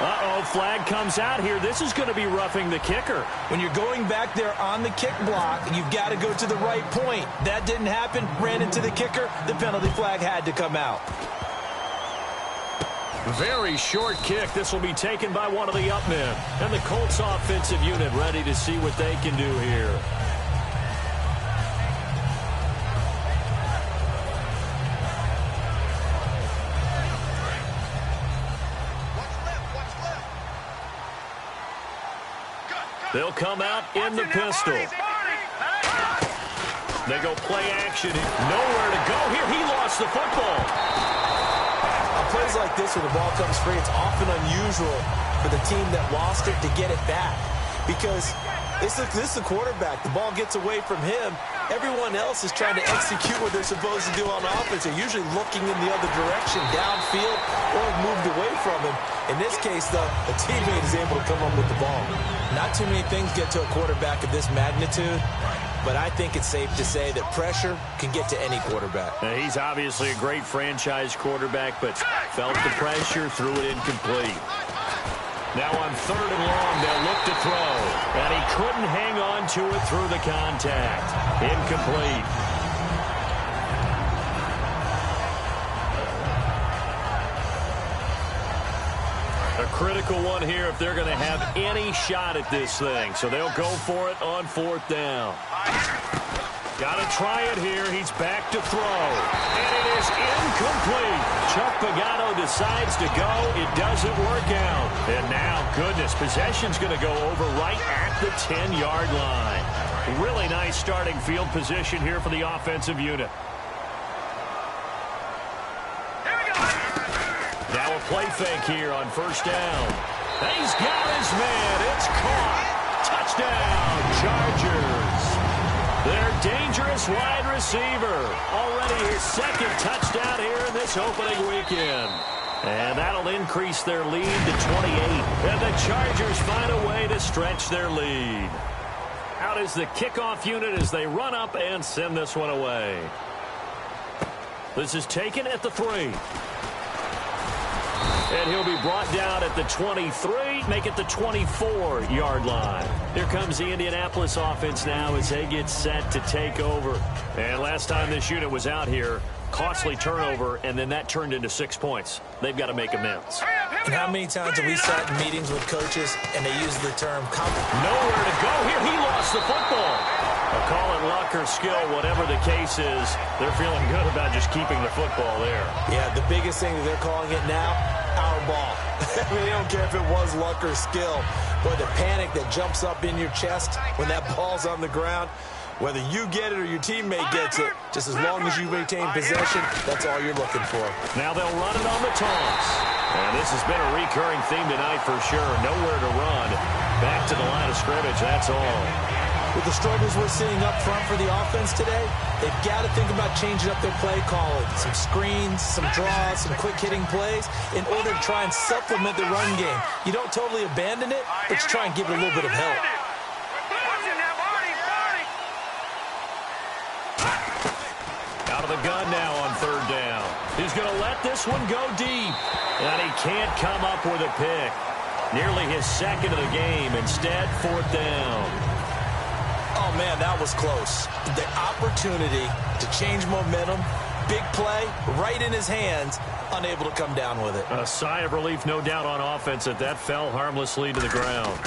C: Uh-oh, flag comes out here. This is going to be roughing the kicker.
D: When you're going back there on the kick block, you've got to go to the right point. That didn't happen. Ran into the kicker. The penalty flag had to come out.
C: Very short kick. This will be taken by one of the up men. And the Colts offensive unit ready to see what they can do here. They'll come out in the pistol. They go play action. Nowhere to go here. He lost the football.
D: On plays like this where the ball comes free, it's often unusual for the team that lost it to get it back. Because this is the quarterback. The ball gets away from him. Everyone else is trying to execute what they're supposed to do on offense. They're usually looking in the other direction, downfield, or moved away from him. In this case, though, a teammate is able to come up with the ball. Not too many things get to a quarterback of this magnitude, but I think it's safe to say that pressure can get to any quarterback.
C: Now, he's obviously a great franchise quarterback, but felt the pressure, threw it incomplete. Now on 3rd and long, they'll look to throw. And he couldn't hang on to it through the contact. Incomplete. A critical one here if they're going to have any shot at this thing. So they'll go for it on 4th down. Got to try it here. He's back to throw. And it is incomplete. Chuck Pagano decides to go. It doesn't work out. And now, goodness, possession's going to go over right at the 10-yard line. Really nice starting field position here for the offensive unit. Now a play fake here on 1st down. He's got his man. It's caught. Touchdown, Chargers. Their dangerous wide receiver. Already his 2nd touchdown here in this opening weekend. And that'll increase their lead to 28. And the Chargers find a way to stretch their lead. Out is the kickoff unit as they run up and send this one away. This is taken at the 3. And he'll be brought down at the 23, make it the 24-yard line. Here comes the Indianapolis offense now as they get set to take over. And last time this unit was out here, costly turnover, and then that turned into 6 points. They've got to make amends.
D: And how many times have we sat in meetings with coaches and they use the term
C: nowhere to go here. He lost the football. I'll call it luck or skill, whatever the case is. They're feeling good about just keeping the football there.
D: Yeah, the biggest thing that they're calling it now, our ball. I mean, they don't care if it was luck or skill. But the panic that jumps up in your chest when that ball's on the ground, whether you get it or your teammate gets it, just as long as you maintain possession, that's all you're looking for.
C: Now they'll run it on the toss. And this has been a recurring theme tonight for sure. Nowhere to run. Back to the line of scrimmage, that's all.
D: With the struggles we're seeing up front for the offense today, they've got to think about changing up their play calling. Some screens, some draws, some quick-hitting plays in order to try and supplement the run game. You don't totally abandon it, but you try and give it a little bit of help.
C: Out of the gun now on 3rd down. He's going to let this one go deep. And he can't come up with a pick. Nearly his 2nd of the game. Instead, 4th down.
D: Oh, man, that was close. The opportunity to change momentum, big play, right in his hands, unable to come down with it.
C: A sigh of relief, no doubt, on offense that fell harmlessly to the ground.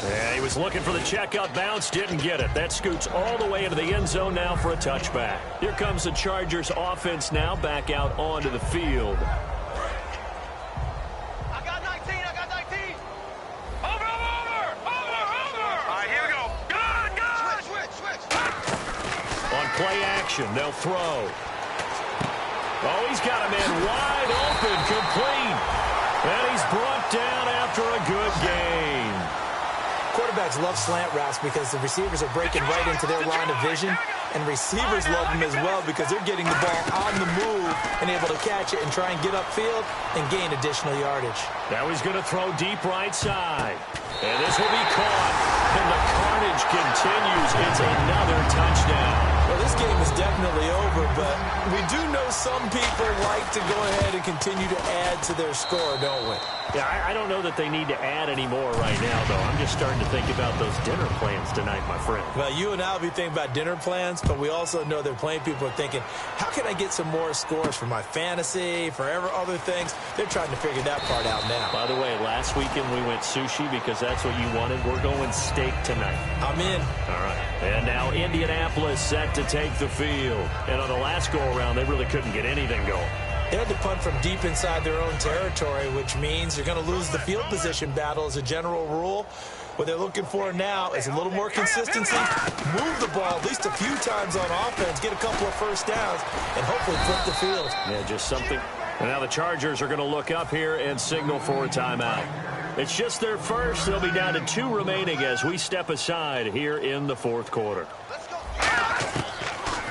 C: Yeah, he was looking for the checkout bounce, didn't get it. That scoots all the way into the end zone now for a touchback. Here comes the Chargers offense now back out onto the field. Play action. They'll throw. Oh, he's got a man wide open, complete. And he's brought down after a good game.
D: quarterbacks love slant routes because the receivers are breaking right into their line of vision, and receivers love them as well because they're getting the ball on the move and able to catch it and try and get upfield and gain additional yardage.
C: Now he's going to throw deep right side. And this will be caught. And the carnage continues. It's another touchdown.
D: Well, this game is definitely over, but we do know some people like to go ahead and continue to add to their score, don't we?
C: Yeah, I don't know that they need to add any more right now, though. I'm just starting to think about those dinner plans tonight, my friend.
D: Well, you and I will be thinking about dinner plans, but we also know they're playing people are thinking, how can I get some more scores for my fantasy, for other things? They're trying to figure that part out now.
C: By the way, last weekend we went sushi because that's what you wanted. We're going steak tonight.
D: I'm in.
C: All right. And now Indianapolis set to take the field. And on the last go-around, they really couldn't get anything going.
D: They had to punt from deep inside their own territory, which means you're going to lose the field position battle as a general rule. What they're looking for now is a little more consistency, move the ball at least a few times on offense, get a couple of first downs, and hopefully flip the field.
C: Yeah, just something. And now the Chargers are going to look up here and signal for a timeout. It's just their first. They'll be down to 2 remaining as we step aside here in the fourth quarter.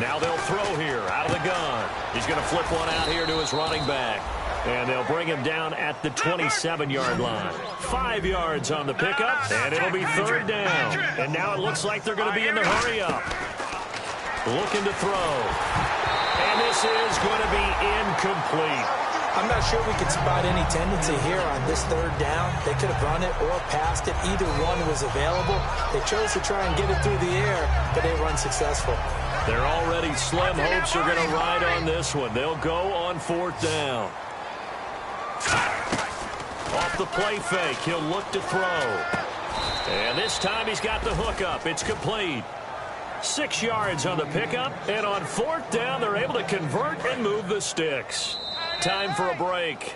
C: Now they'll throw here out of the gun. He's going to flip one out here to his running back. And they'll bring him down at the 27-yard line. 5 yards on the pickup, and it'll be third down. And now it looks like they're going to be in the hurry-up. Looking to throw. And this is going to be incomplete.
D: I'm not sure we could spot any tendency here on this third down. They could have run it or passed it. Either one was available. They chose to try and get it through the air, but they were unsuccessful.
C: They're already slim hopes are going to ride on this one. They'll go on fourth down. Off the play fake, he'll look to throw. And this time he's got the hook up. It's complete. 6 yards on the pickup, and on fourth down, they're able to convert and move the sticks. Time for a break.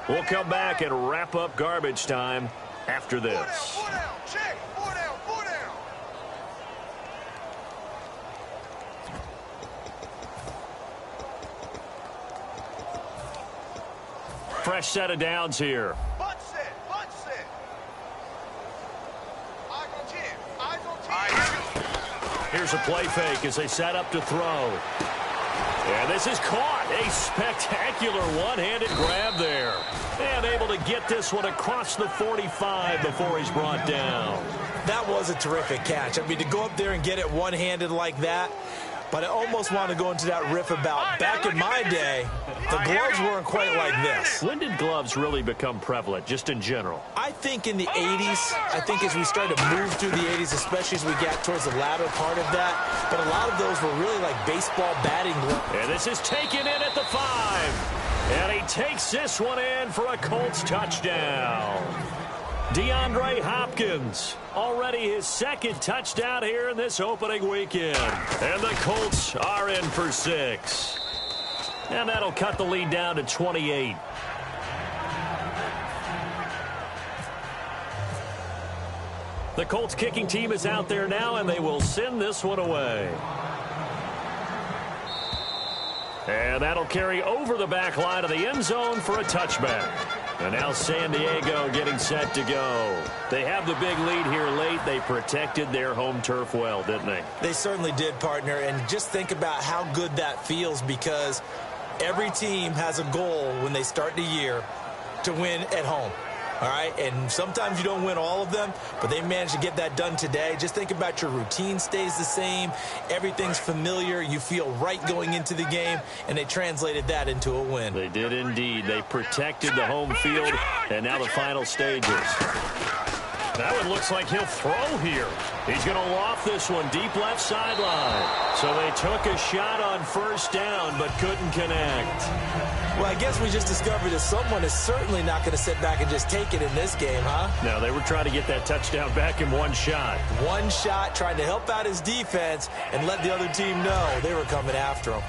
C: We'll come back and wrap up garbage time after this. Fresh set of downs here. Here's a play fake as they set up to throw. And this is caught. A spectacular one-handed grab there. And able to get this one across the 45 before he's brought down.
D: That was a terrific catch. I mean, to go up there and get it one-handed like that, but I almost want to go into that riff about back in my day, the gloves weren't quite like this.
C: When did gloves really become prevalent, just in general?
D: I think in the 80s. I think as we started to move through the 80s, especially as we got towards the latter part of that. But a lot of those were really like baseball batting gloves.
C: And this is taken in at the 5. And he takes this one in for a Colts touchdown. DeAndre Hopkins, already his second touchdown here in this opening weekend. And the Colts are in for 6. And that'll cut the lead down to 28. The Colts kicking team is out there now, and they will send this one away. And that'll carry over the back line of the end zone for a touchback. And now San Diego getting set to go. They have the big lead here late. They protected their home turf well, didn't they?
D: They certainly did, partner. And just think about how good that feels, because every team has a goal when they start the year to win at home. All right, and sometimes you don't win all of them, but they managed to get that done today. Just think about your routine stays the same. Everything's familiar. You feel right going into the game, and they translated that into a win.
C: They did indeed. They protected the home field, and now the final stages. That one looks like he'll throw here. He's going to loft this one deep left sideline. So they took a shot on first down, but couldn't connect.
D: Well, I guess we just discovered that someone is certainly not going to sit back and just take it in this game, huh?
C: No, they were trying to get that touchdown back in one shot.
D: One shot, trying to help out his defense and let the other team know they were coming after him.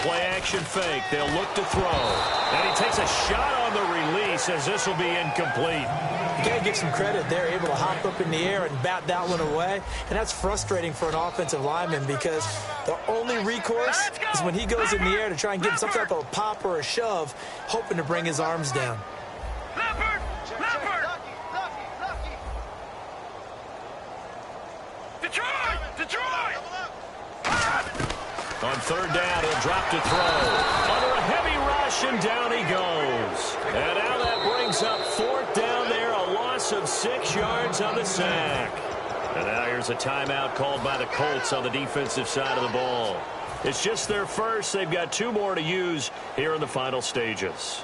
C: Play-action fake. They'll look to throw. And he takes a shot on the release as this will be incomplete.
D: You got to give some credit. They're able to hop up in the air and bat that one away. And that's frustrating for an offensive lineman because the only recourse is when he goes in the air to try and get some type of a pop or a shove, hoping to bring his arms down.
E: Leopard! Leopard! Detroit! Detroit!
C: On third down, he'll drop to throw. Under a heavy rush, and down he goes. And now that brings up fourth down there, a loss of 6 yards on the sack. And now here's a timeout called by the Colts on the defensive side of the ball. It's just their first. They've got 2 more to use here in the final stages.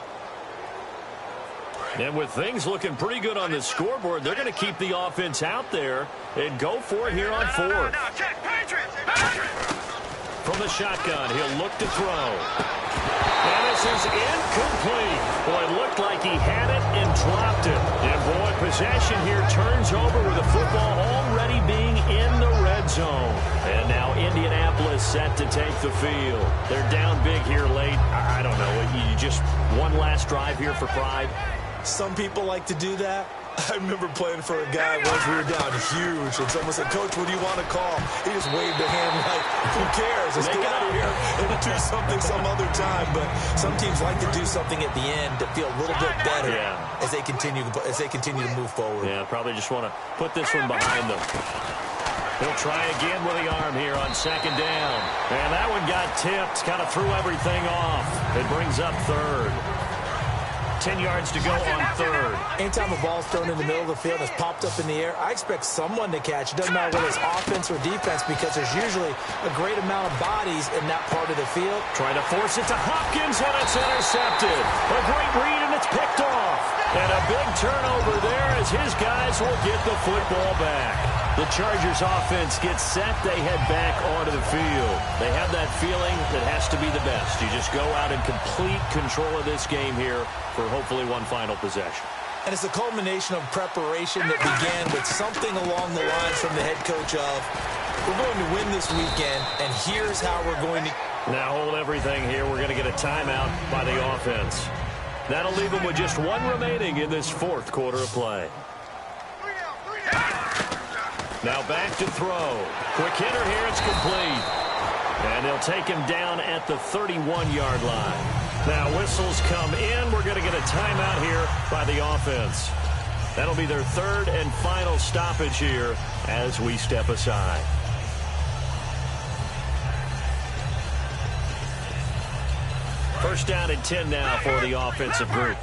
C: And with things looking pretty good on the scoreboard, they're going to keep the offense out there and go for it here on fourth.
E: Check, Patriots! Patriots!
C: From the shotgun, he'll look to throw. And this is incomplete. Boy, it looked like he had it and dropped it. And boy, possession here turns over with the football already being in the red zone. And now Indianapolis set to take the field. They're down big here late. I don't know. You just one last drive here for pride.
D: Some people like to do that. I remember playing for a guy once we were down huge, and someone said, "Coach, what do you want to call?" He just waved a hand like, "Who cares? Let's get out of here and do something some other time." But some teams like to do something at the end to feel a little bit better as they continue to move forward.
C: Yeah, probably just want to put this one behind them. He'll try again with the arm here on second down. And that one got tipped, kind of threw everything off. It brings up third. 10 yards to go on third.
D: Anytime a ball's thrown in the middle of the field and it's popped up in the air, I expect someone to catch. It doesn't matter whether it's offense or defense because there's usually a great amount of bodies in that part of the field.
C: Trying to force it to Hopkins, and it's intercepted. A great read, and it's picked off. And a big turnover there as his guys will get the football back. The Chargers offense gets set. They head back onto the field. They have that feeling that has to be the best. You just go out in complete control of this game here for hopefully one final possession.
D: And it's a culmination of preparation that began with something along the lines from the head coach of, we're going to win this weekend, and here's how we're going to...
C: Now hold everything here. We're going to get a timeout by the offense. That'll leave them with just one remaining in this fourth quarter of play. Now back to throw. Quick hitter here, it's complete. And they'll take him down at the 31-yard line. Now whistles come in. We're going to get a timeout here by the offense. That'll be their third and final stoppage here as we step aside. First down and 10 now for the offensive group.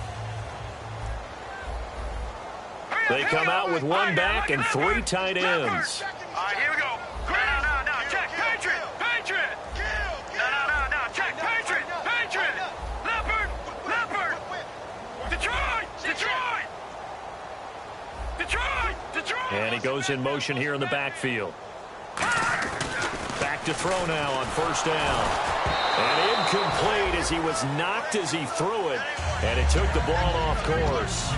C: They come out with one back and 3 tight ends.
E: All right, here we go. No, check, Patriot, Patriot. No, check, Patriot, Patriot. Leopard. Detroit.
C: And he goes in motion here in the backfield. Back to throw now on first down. And incomplete as he was knocked as he threw it. And it took the ball off course.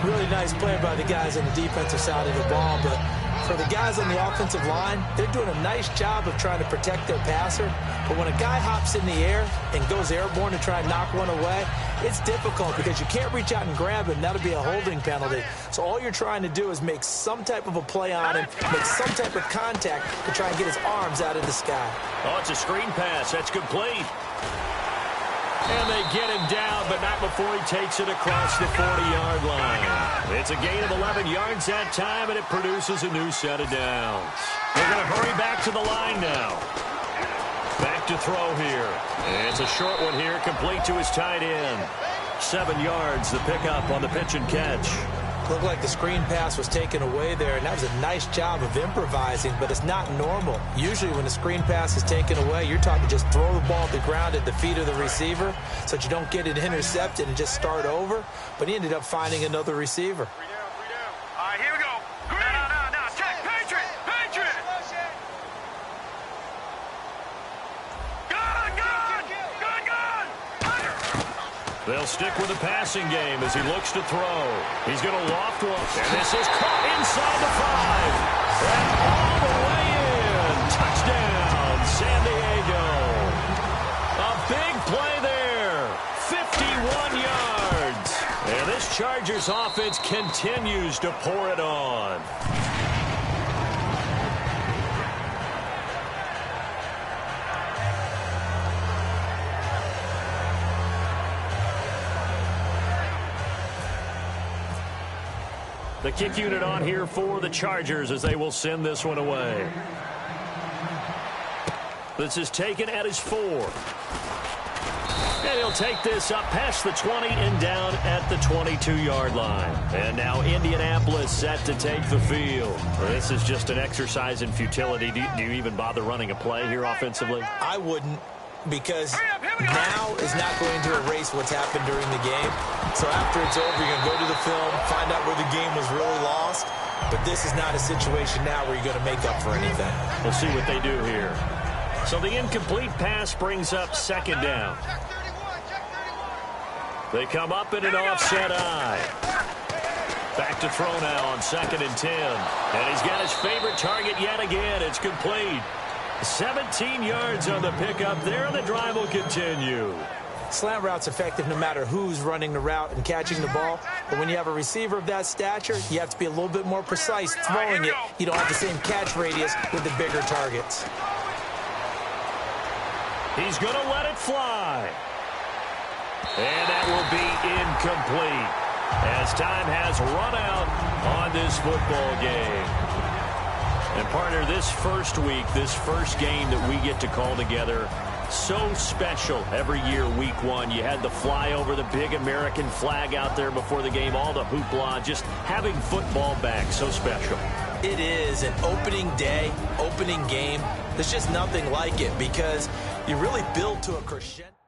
D: Really nice play by the guys on the defensive side of the ball, but for the guys on the offensive line, they're doing a nice job of trying to protect their passer. But when a guy hops in the air and goes airborne to try and knock one away, it's difficult because you can't reach out and grab him. That'll be a holding penalty. So all you're trying to do is make some type of a play on him, make some type of contact to try and get his arms out of the sky.
C: Oh, it's a screen pass. That's complete. And they get him down, but not before he takes it across the 40-yard line. It's a gain of 11 yards that time, and it produces a new set of downs. They're going to hurry back to the line now. Back to throw here. And it's a short one here, complete to his tight end. 7 yards, the pickup on the pitch and catch.
D: Looked like the screen pass was taken away there, and that was a nice job of improvising, but it's not normal. Usually when the screen pass is taken away, you're taught to just throw the ball to the ground at the feet of the receiver so that you don't get it intercepted and just start over, but he ended up finding another receiver.
E: All right, here we go. No, check, Patriot.
C: They'll stick with the passing game as he looks to throw. He's going to loft one, and this is caught inside the 5. And all the way in. Touchdown, San Diego. A big Chargers offense continues to pour it on. The kick unit on here for the Chargers as they will send this one away. This is taken at his 4. And he'll take this up past the 20 and down at the 22-yard line. And now Indianapolis set to take the field. This is just an exercise in futility. Do you even bother running a play here offensively?
D: I wouldn't, because now is not going to erase what's happened during the game. So after it's over, you're going to go to the film, find out where the game was really lost. But this is not a situation now where you're going to make up for anything.
C: We'll see what they do here. So the incomplete pass brings up second down. They come up in an offset eye. Back to throw now on 2nd and 10. And he's got his favorite target yet again. It's complete. 17 yards on the pickup there, and the drive will continue.
D: Slant route's effective no matter who's running the route and catching the ball. But when you have a receiver of that stature, you have to be a little bit more precise throwing it. You don't have the same catch radius with the bigger targets.
C: He's going to let it fly. And that will be incomplete as time has run out on this football game. And partner, this first week, this first game that we get to call together, so special every year, week 1. You had the flyover, the big American flag out there before the game, all the hoopla, just having football back, so special.
D: It is an opening day, opening game. There's just nothing like it because you really build to a crescendo.